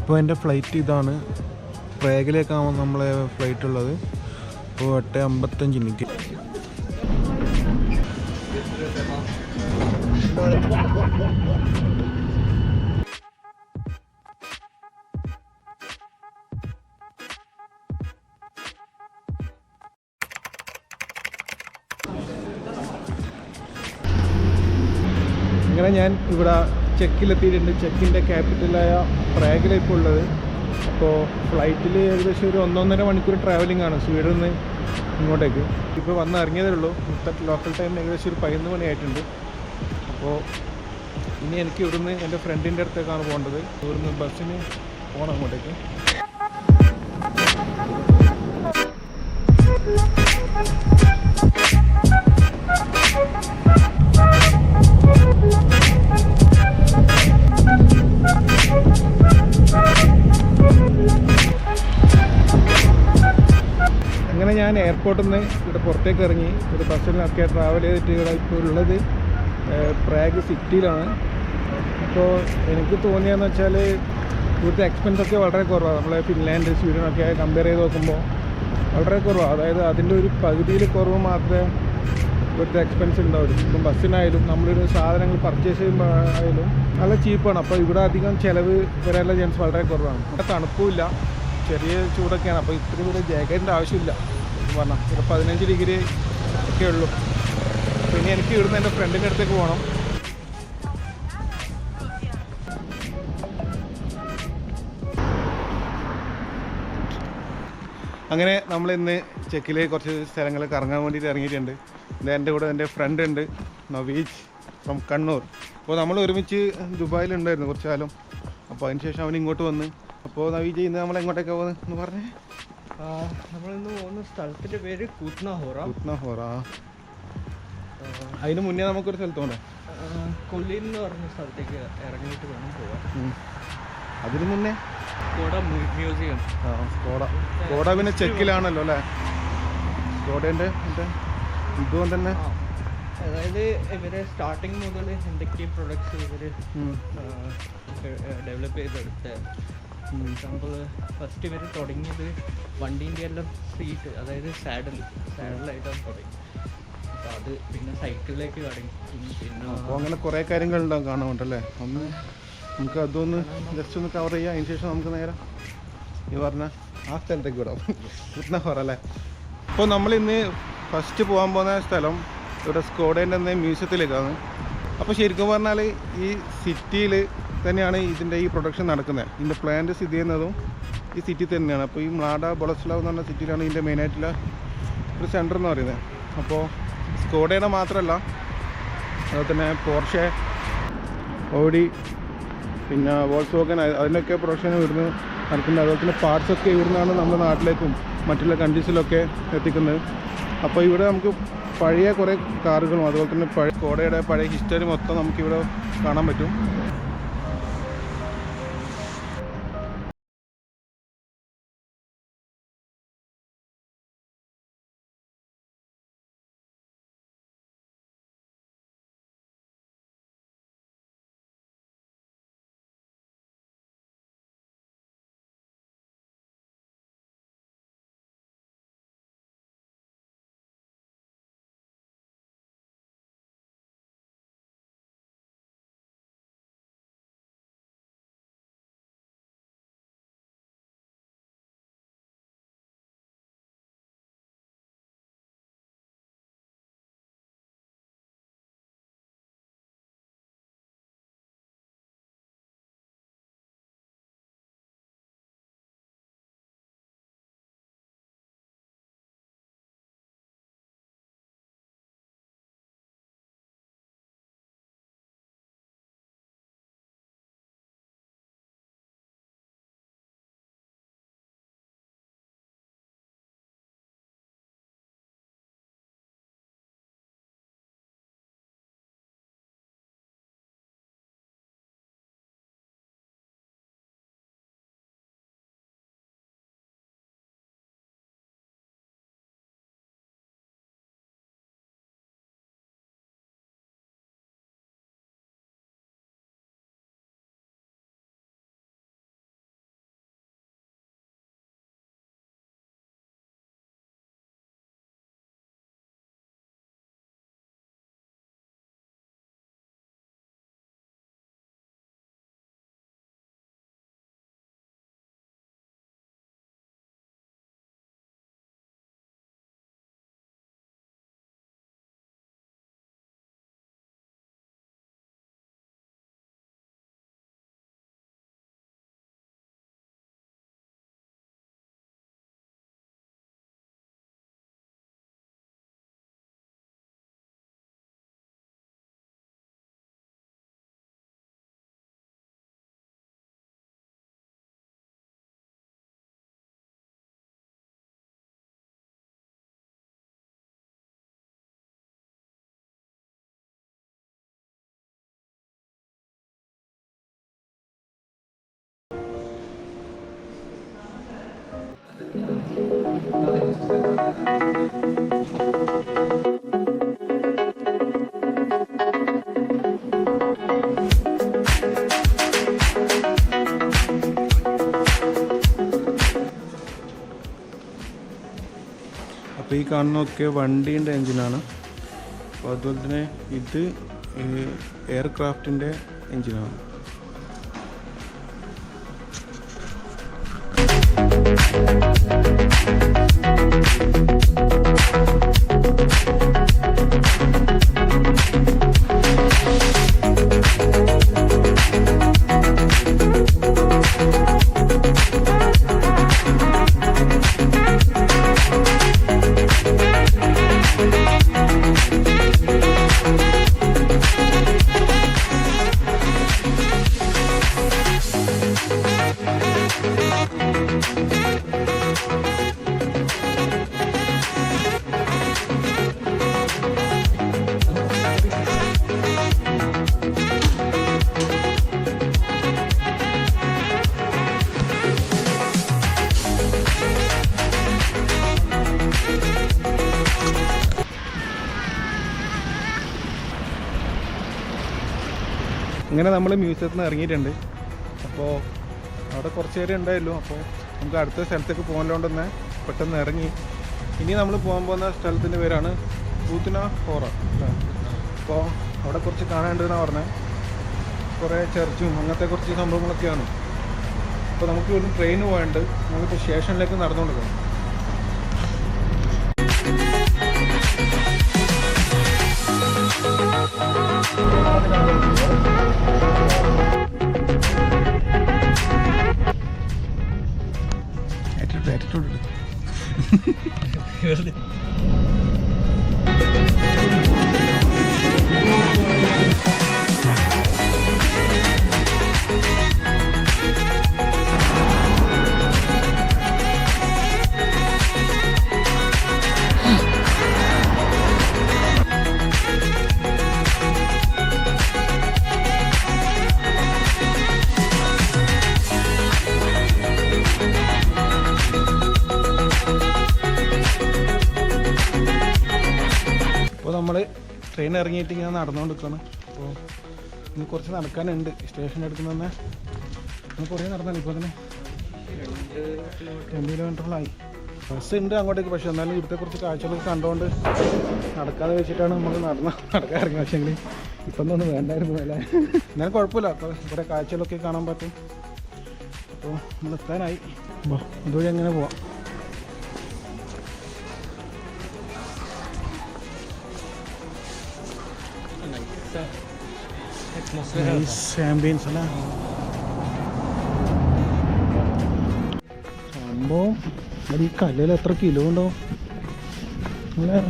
ഇപ്പോൾ എൻ്റെ ഫ്ലൈറ്റ് ഇതാണ്. പ്രേഗിലേക്കാണ് നമ്മളെ ഫ്ലൈറ്റ് ഉള്ളത്. ഇപ്പോൾ 8:55 എനിക്ക്. അങ്ങനെ ഞാൻ ഇവിടെ ചെക്കിലെത്തിയിട്ടുണ്ട്. ചെക്കിൻ്റെ ക്യാപിറ്റലായ പ്രാഗിലാണ് ഇപ്പോൾ ഉള്ളത്. അപ്പോൾ ഫ്ലൈറ്റിൽ ഏകദേശം ഒരു 1.5 മണിക്കൂർ ട്രാവലിംഗ് ആണ് സ്വീഡനിൽ നിന്ന് ഇങ്ങോട്ടേക്ക്. ഇപ്പോൾ വന്ന് ഇറങ്ങിയതേ ഉള്ളൂ. ഇന്നത്തെ ലോക്കൽ ടൈം ഏകദേശം ഒരു 11 മണിയായിട്ടുണ്ട്. അപ്പോൾ ഇനി എനിക്ക് ഇവിടുന്ന് എൻ്റെ ഫ്രണ്ടിൻ്റെ അടുത്തേക്കാണ് പോകേണ്ടത്. ഇവിടുന്ന് ബസ്സിന് പോകണം അങ്ങോട്ടേക്ക്. അങ്ങനെ ഞാൻ എയർപോർട്ടിൽ നിന്ന് ഇവിടെ പുറത്തേക്ക് ഇറങ്ങി ഒരു ബസ്സിലൊക്കെ ട്രാവൽ ചെയ്തിട്ട് ഇവിടെ ഇപ്പോൾ ഉള്ളത് പ്രാഗ് സിറ്റിയിലാണ്. അപ്പോൾ എനിക്ക് തോന്നിയതെന്ന് വെച്ചാൽ ഇവിടുത്തെ എക്സ്പെൻസൊക്കെ വളരെ കുറവാണ്. നമ്മളെ ഫിൻലാൻഡ് സ്വീഡനൊക്കെ കമ്പയർ ചെയ്ത് നോക്കുമ്പോൾ വളരെ കുറവാണ്. അതായത് അതിൻ്റെ ഒരു പകുതിയിൽ കുറവ് മാത്രമേ ഇവിടുത്തെ എക്സ്പെൻസ് ഉണ്ടാവുള്ളൂ. ഇപ്പം ബസ്സിനായാലും നമ്മളൊരു സാധനങ്ങൾ പർച്ചേസ് ചെയ്യുമ്പോൾ ആയാലും നല്ല ചീപ്പാണ്. അപ്പോൾ ഇവിടെ അധികം ചിലവ് വരാനുള്ള ചാൻസ് വളരെ കുറവാണ്. ഇവിടെ തണുപ്പുമില്ല, ചെറിയ ചൂടൊക്കെയാണ്. അപ്പോൾ ഇത്രയും കൂടെ ജാക്കറ്റിൻ്റെ ആവശ്യമില്ല പറഞ്ഞാൽ. ഇവിടെ 15 ഡിഗ്രി ഒക്കെ ഉള്ളൂ. പിന്നെ എനിക്ക് ഇവിടുന്ന് എൻ്റെ ഫ്രണ്ടിൻ്റെ അടുത്തേക്ക് പോകണം. അങ്ങനെ നമ്മളിന്ന് ചെക്കിൽ കുറച്ച് സ്ഥലങ്ങൾ കറങ്ങാൻ വേണ്ടിയിട്ട് ഇറങ്ങിയിട്ടുണ്ട്. എൻ്റെ കൂടെ എൻ്റെ ഫ്രണ്ട് ഉണ്ട്, നവീജ് ഫ്രം കണ്ണൂർ. അപ്പോൾ നമ്മൾ ഒരുമിച്ച് ദുബായിലുണ്ടായിരുന്നു കുറച്ച് കാലം. അപ്പോൾ അതിന് ശേഷം അവൻ ഇങ്ങോട്ട് വന്ന്. അപ്പോൾ നവീജ് ഇന്ന് നമ്മൾ എങ്ങോട്ടേക്കാണ് പോകുന്നത് എന്ന് പറഞ്ഞേ? നമ്മളിന്ന് പോകുന്ന സ്ഥലത്തിൻ്റെ പേര് കൂത്നഹോറ. അതിന് മുന്നേ നമുക്കൊരു സ്ഥലത്ത് പോകണ്ടേ? കൊല്ലീൻ എന്ന് പറഞ്ഞ സ്ഥലത്തേക്ക് ഇറങ്ങിയിട്ട് വേണം പോകാൻ. അതിന് മുന്നേ സ്കോഡ മ്യൂസിയം. സ്കോഡ പിന്നെ ചെക്കിലാണല്ലോ അല്ലേ? സ്കോഡേൻ്റെ ഇതും തന്നെ. അതായത് ഇവര് സ്റ്റാർട്ടിങ് മുതൽ എന്തൊക്കെ പ്രൊഡക്ട്സ് ഇവർ ഡെവലപ്പ് ചെയ്തെടുത്ത. എക്സാമ്പിൾ ഫസ്റ്റ് ഇവർ തുടങ്ങിയത് വണ്ടീൻ്റെ എല്ലാം സീറ്റ്, അതായത് സാഡിലായിട്ടാണ് തുടങ്ങി. അപ്പോൾ അത് പിന്നെ സൈക്കിളിലേക്ക് തുടങ്ങി. പിന്നെ അപ്പോൾ അങ്ങനെ കുറേ കാര്യങ്ങളുണ്ടാവും കാണാനുണ്ടല്ലേ? ഒന്ന് നമുക്ക് അതൊന്ന് ജസ്റ്റ് ഒന്ന് കവർ ചെയ്യാം. അതിന് ശേഷം നമുക്ക് നേരെ ഈ പറഞ്ഞ ആ സ്ഥലത്തേക്ക് വിടാം, കൂത്നഹോറ അല്ലേ? അപ്പോൾ നമ്മളിന്ന് ഫസ്റ്റ് പോകാൻ പോകുന്ന സ്ഥലം ഇവിടെ സ്കോഡേൻ്റെ തന്നെ മ്യൂസിയത്തിലേക്കാണ്. അപ്പോൾ ശരിക്കും പറഞ്ഞാൽ ഈ സിറ്റിയിൽ തന്നെയാണ് ഇതിൻ്റെ ഈ പ്രൊഡക്ഷൻ നടക്കുന്നത്. ഇതിൻ്റെ പ്ലാന്റ് സ്ഥിതി ചെയ്യുന്നതും ഈ സിറ്റി തന്നെയാണ്. അപ്പോൾ ഈ മ്ലാഡ ബൊളസ്ലാവ് എന്ന് പറഞ്ഞ സിറ്റിയിലാണ് ഇതിൻ്റെ മെയിനായിട്ടുള്ള ഒരു സെൻറ്റർ എന്ന് പറയുന്നത്. അപ്പോൾ സ്കോഡയുടെ മാത്രമല്ല, അതുപോലെ തന്നെ പോർഷെ, ഓഡി, പിന്നെ വോൾസ്വാഗൻ, അതിനൊക്കെ പ്രൊഡക്ഷൻ ഇവിടുന്ന് നടക്കുന്നത്. അതുപോലെ തന്നെ പാർട്സൊക്കെ ഇവിടുന്നാണ് നമ്മുടെ നാട്ടിലേക്കും മറ്റുള്ള കൺട്രീസിലൊക്കെ എത്തിക്കുന്നത്. അപ്പോൾ ഇവിടെ നമുക്ക് പഴയ കുറേ കാറുകളും അതുപോലെ തന്നെ സ്കോഡയുടെ പഴയ ഹിസ്റ്ററി മൊത്തം നമുക്കിവിടെ കാണാൻ പറ്റും. അപ്പോൾ ഈ കാണുന്നതൊക്കെ വണ്ടീൻ്റെ എൻജിനാണ്. അപ്പോൾ അതുപോലെ തന്നെ ഇത് എയർക്രാഫ്റ്റിൻ്റെ എൻജിനാണ്. ഇങ്ങനെ നമ്മൾ മ്യൂസിയത്തിൽ നിന്ന് ഇറങ്ങിയിട്ടുണ്ട്. അപ്പോൾ അവിടെ കുറച്ച് നേരം ഉണ്ടായല്ലോ. അപ്പോൾ നമുക്ക് അടുത്ത സ്ഥലത്തേക്ക് പോകാനുള്ളത് തന്നെ പെട്ടെന്ന് ഇറങ്ങി. ഇനി നമ്മൾ പോകാൻ പോകുന്ന സ്ഥലത്തിൻ്റെ പേരാണ് പൂത്തിന ഹോറ. അപ്പോൾ അവിടെ കുറച്ച് കാണാനുണ്ടെന്നാണ് പറഞ്ഞത്. കുറേ ചർച്ചും അങ്ങനത്തെ കുറച്ച് സംഭവങ്ങളൊക്കെയാണ്. അപ്പോൾ നമുക്ക് ഒരു ട്രെയിൻ പോകാനുണ്ട്. നമുക്കിപ്പോൾ സ്റ്റേഷനിലേക്ക് നടന്നുകൊണ്ട് പോകാം. അപ്പോൾ നമ്മൾ ട്രെയിൻ ഇറങ്ങിയിട്ട് ഇങ്ങനെ നടന്നുകൊണ്ട് നിൽക്കുകയാണ്. അപ്പോൾ ഇനി കുറച്ച് നടക്കാനുണ്ട്. സ്റ്റേഷൻ്റെ അടുത്ത് തന്നെ നമ്മൾ കുറേ നടന്നാണ്. ഇപ്പോൾ തന്നെ 2 കിലോമീറ്ററിലായി. ബസ് ഉണ്ട് അങ്ങോട്ടേക്ക്. പക്ഷേ എന്നാലും ഇവിടുത്തെ കുറച്ച് കാഴ്ചകളൊക്കെ കണ്ടുകൊണ്ട് നടക്കാതെ വെച്ചിട്ടാണ് നമ്മൾ നടക്കാൻ ഇറങ്ങി. പക്ഷേങ്കിൽ ഇപ്പം ഒന്നും വേണ്ടായിരുന്നു അല്ലേ. എന്നാലും കുഴപ്പമില്ല. അപ്പോൾ കുറേ കാഴ്ചകളൊക്കെ കാണാൻ പറ്റും. അപ്പോൾ നമ്മൾ എത്താനായി. ഇതുവഴി എങ്ങനെ പോവാം. ആംബിയൻസ് അല്ല സംഭവം. ഈ കല്ലിൽ എത്ര കിലോ ഉണ്ടാവും അല്ലേ?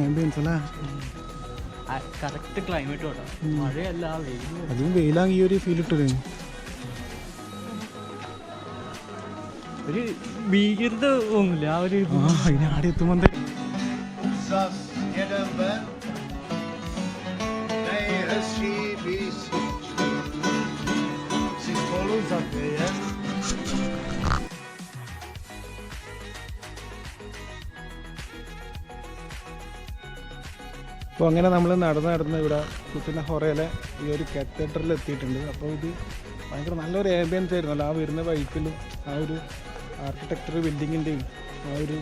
ആംബിയൻസ് അല്ലേ? കറക്റ്റ് ക്ലൈമറ്റ് കേട്ടോ. മഴയല്ല, അതും വെയിലാങ്കി ഈ ഒരു ഫീൽ ഇട്ടത്. ഒരു ഭീകരത തോന്നില്ല ആ ഒരു. അതിനാടെ എത്തുമ്പോൾ അപ്പോൾ അങ്ങനെ നമ്മൾ നടന്ന് ഇവിടെ പൂത്തിന ഹൊറയിലെ ഈ ഒരു കാത്തഡ്രലിൽ എത്തിയിട്ടുണ്ട്. അപ്പോൾ ഇത് ഭയങ്കര നല്ലൊരു ആംബിയൻസ് ആയിരുന്നല്ലോ. ആ വരുന്ന വഴിക്കലും ആ ഒരു ആർക്കിടെക്ചർ ബിൽഡിങ്ങിൻ്റെയും ആ ഒരു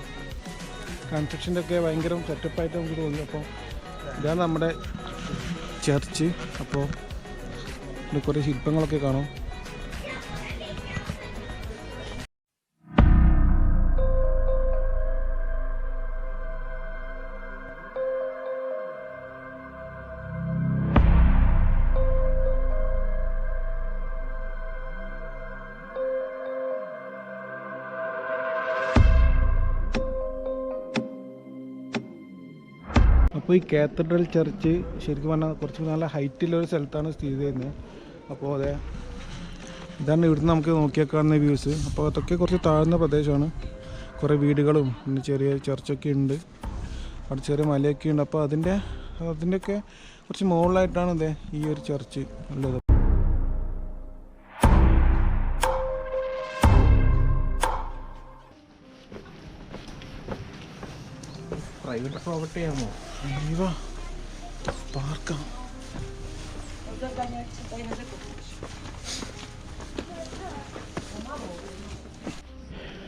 കൺസ്ട്രക്ഷൻ്റെ ഒക്കെ ഭയങ്കര സെറ്റപ്പായിട്ട് നമുക്ക് തോന്നി. അപ്പോൾ ഇതാണ് നമ്മുടെ ചർച്ച്. അപ്പോൾ ഇവിടെ കുറേ ശില്പങ്ങളൊക്കെ കാണാം. അപ്പോൾ ഈ കാത്തഡ്രൽ ചർച്ച് ശരിക്കും പറഞ്ഞാൽ കുറച്ച് നല്ല ഹൈറ്റുള്ളൊരു സ്ഥലത്താണ് സ്ഥിതി ചെയ്യുന്നത്. അപ്പോൾ അതെ ഇതാണ് ഇവിടുന്ന് നമുക്ക് നോക്കിയാൽ കാണുന്ന വ്യൂസ്. അപ്പോൾ അതൊക്കെ കുറച്ച് താഴ്ന്ന പ്രദേശമാണ്, കുറേ വീടുകളും പിന്നെ ചെറിയ ചർച്ചൊക്കെ ഉണ്ട്, അവിടെ ചെറിയ മലയൊക്കെ ഉണ്ട്. അപ്പോൾ അതിൻ്റെയൊക്കെ കുറച്ച് മുകളിലായിട്ടാണ് ഇതേ ഈ ഒരു ചർച്ച് ഉള്ളത്. പ്രൈവറ്റ് പ്രോപ്പർട്ടി ആണോ? പാർക്കാം.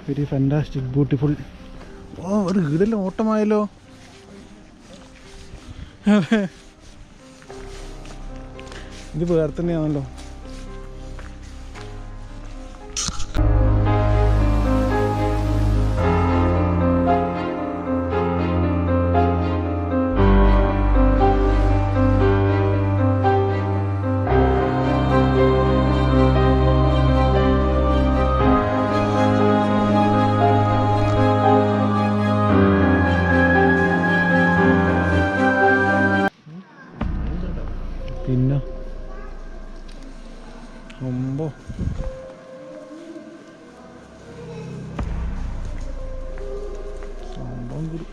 Very fantastic, beautiful. ഓ ഒരു വീടെല്ലാം ഓട്ടമായല്ലോ. ഇത് വേറെ തന്നെയാണല്ലോ. പിന്നെ ഒമ്പോ സംഭവം കൂടി.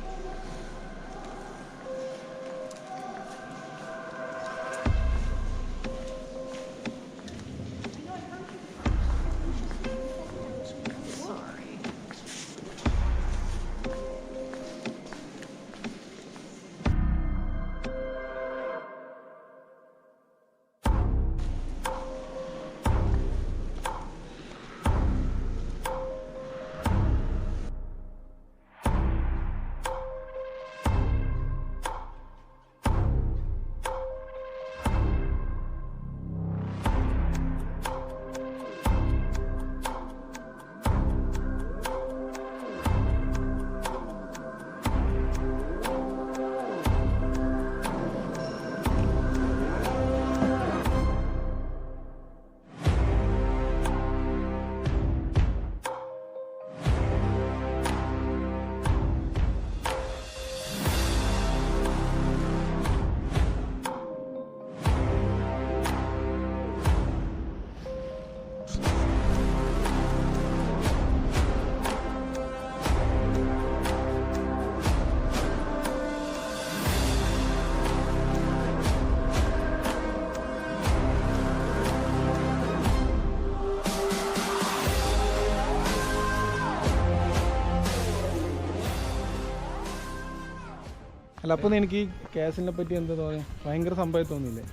അല്ല അപ്പോൾ എനിക്ക് ഈ കേസിനെ പറ്റി എന്താ തോന്നി? ഭയങ്കര സംഭവം തോന്നിയില്ലേ?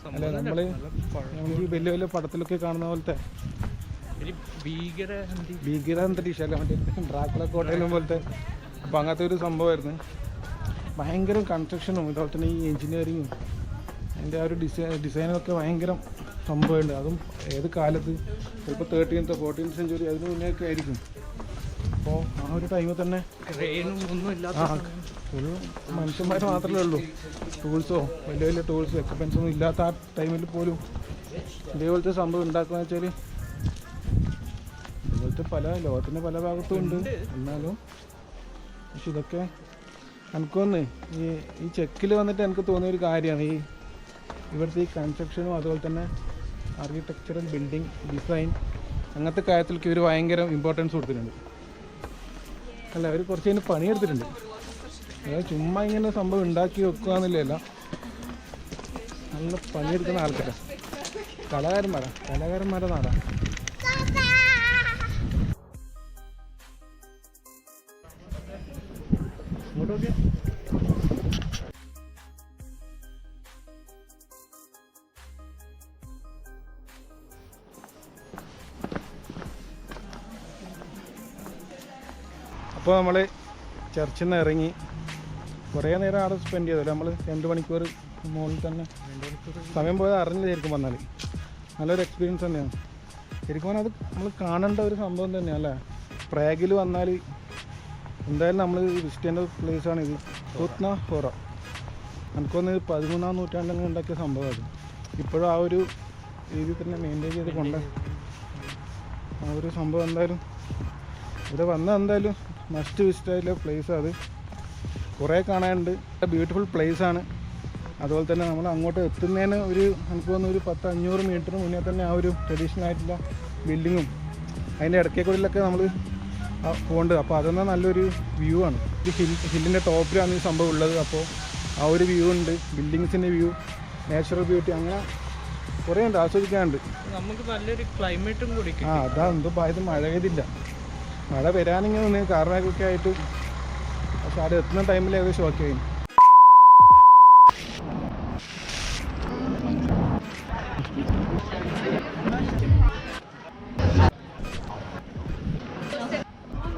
അല്ല നമ്മൾ ഈ വലിയ വലിയ പടത്തിലൊക്കെ കാണുന്ന പോലത്തെ ഭീകര അന്തരീക്ഷം അല്ല, മറ്റേ ഡ്രാക്കുള കോട്ടയിലും പോലത്തെ. അപ്പോൾ അങ്ങനത്തെ ഒരു സംഭവമായിരുന്നു. ഭയങ്കര കൺസ്ട്രക്ഷനും ഇതുപോലെ തന്നെ ഈ എൻജിനീയറിങ്ങും അതിൻ്റെ ആ ഒരു ഡിസൈനൊക്കെ ഭയങ്കര സംഭവമുണ്ട്. അതും ഏത് കാലത്ത് ചിലപ്പോൾ 13th or 14th century അതിന് മുന്നേ ഒക്കെ ആയിരിക്കും. അപ്പോൾ ആ ഒരു ടൈമിൽ തന്നെ ഒരു മനുഷ്യന്മാർ മാത്രമേ ഉള്ളൂ, ടൂൾസോ വലിയ വലിയ ടൂൾസോ എക്യുപ്മെൻസൊന്നും ഇല്ലാത്ത ആ ടൈമിൽ പോലും ഇതേപോലത്തെ സംഭവം ഉണ്ടാക്കുകയെന്ന് വെച്ചാൽ ഇതുപോലത്തെ ലോകത്തിൻ്റെ പല ഭാഗത്തും ഉണ്ട്. എന്നാലും പക്ഷെ ഇതൊക്കെ എനിക്കൊന്ന് ഈ ചെക്കിൽ വന്നിട്ട് എനിക്ക് തോന്നിയൊരു കാര്യമാണ് ഇവിടുത്തെ ഈ കൺസ്ട്രക്ഷനും അതുപോലെ തന്നെ ആർക്കിടെക്ചറൽ ബിൽഡിംഗ് ഡിസൈൻ അങ്ങനത്തെ കാര്യത്തിലേക്ക് ഇവർ ഭയങ്കര ഇമ്പോർട്ടൻസ് കൊടുത്തിട്ടുണ്ട്. അല്ല അവർ കുറച്ച് അതിന് പണിയെടുത്തിട്ടുണ്ട്. അതായത് ചുമ്മാ ഇങ്ങനെ സംഭവം ഉണ്ടാക്കി വെക്കുക നല്ല പണിയെടുക്കുന്ന ആൾക്കാരാണ്, കലാകാരന്മാരുടെ നാടാണ്. ഇങ്ങോട്ടൊക്കെ അപ്പോൾ നമ്മൾ ചർച്ചിൽ നിന്ന് ഇറങ്ങി കുറേ നേരം അവിടെ സ്പെൻഡ് ചെയ്തല്ലോ. നമ്മൾ 2 മണിക്കൂർ മുകളിൽ തന്നെ സമയം പോയത് അറിഞ്ഞില്ല. ശരിക്കും പറഞ്ഞാൽ നല്ലൊരു എക്സ്പീരിയൻസ് തന്നെയാണ്. ശരിക്കും പറഞ്ഞാൽ അത് നമ്മൾ കാണേണ്ട ഒരു സംഭവം തന്നെയാണ് അല്ലേ. പ്രാഗിൽ വന്നാൽ എന്തായാലും നമ്മൾ വിസിറ്റ് ചെയ്യേണ്ട പ്ലേസാണ് ഇത്. റുത്ന ഹോറ എനിക്കൊന്ന് 13ാം നൂറ്റാണ്ടിൽ ഉണ്ടാക്കിയ സംഭവം. അത് ഇപ്പോഴും ആ ഒരു രീതിയിൽ തന്നെ മെയിൻറ്റെയിൻ ചെയ്ത് കൊണ്ട് ആ ഒരു സംഭവം എന്തായാലും ഇവിടെ വന്നാൽ എന്തായാലും മസ്റ്റ് വിസിറ്റ് ആയിട്ടുള്ള പ്ലേസ് അത്. കുറേ കാണാനുണ്ട്. ബ്യൂട്ടിഫുൾ പ്ലേസ് ആണ്. അതുപോലെ തന്നെ നമ്മൾ അങ്ങോട്ട് എത്തുന്നതിന് എനിക്ക് തോന്നുന്നു ഒരു 500 മീറ്റർ മുന്നേ തന്നെ ആ ഒരു ട്രഡീഷണൽ ആയിട്ടുള്ള ബിൽഡിങ്ങും അതിൻ്റെ ഇടയ്ക്കൂടിലൊക്കെ നമ്മൾ പോകുന്നുണ്ട്. അപ്പോൾ അതൊന്നും നല്ലൊരു വ്യൂ ആണ്. ഈ ഹില്ലിൻ്റെ ടോപ്പിലാണ് ഈ സംഭവം ഉള്ളത്. അപ്പോൾ ആ ഒരു വ്യൂ ഉണ്ട്, ബിൽഡിങ്സിൻ്റെ വ്യൂ, നാച്ചുറൽ ബ്യൂട്ടി, അങ്ങനെ കുറേ ഉണ്ട്, ആസ്വദിക്കാനുണ്ട്. നമുക്ക് നല്ലൊരു ക്ലൈമറ്റും കൂടി. അതാ എന്തോ ഇത് മഴ പെയ്തില്ല. മഴ വരാനിങ്ങനെ കാർമേഘമൊക്കെ ആയിട്ട്, പക്ഷെ അവിടെ എത്തുന്ന ടൈമിൽ ഏകദേശം ഓക്കെ ആയി.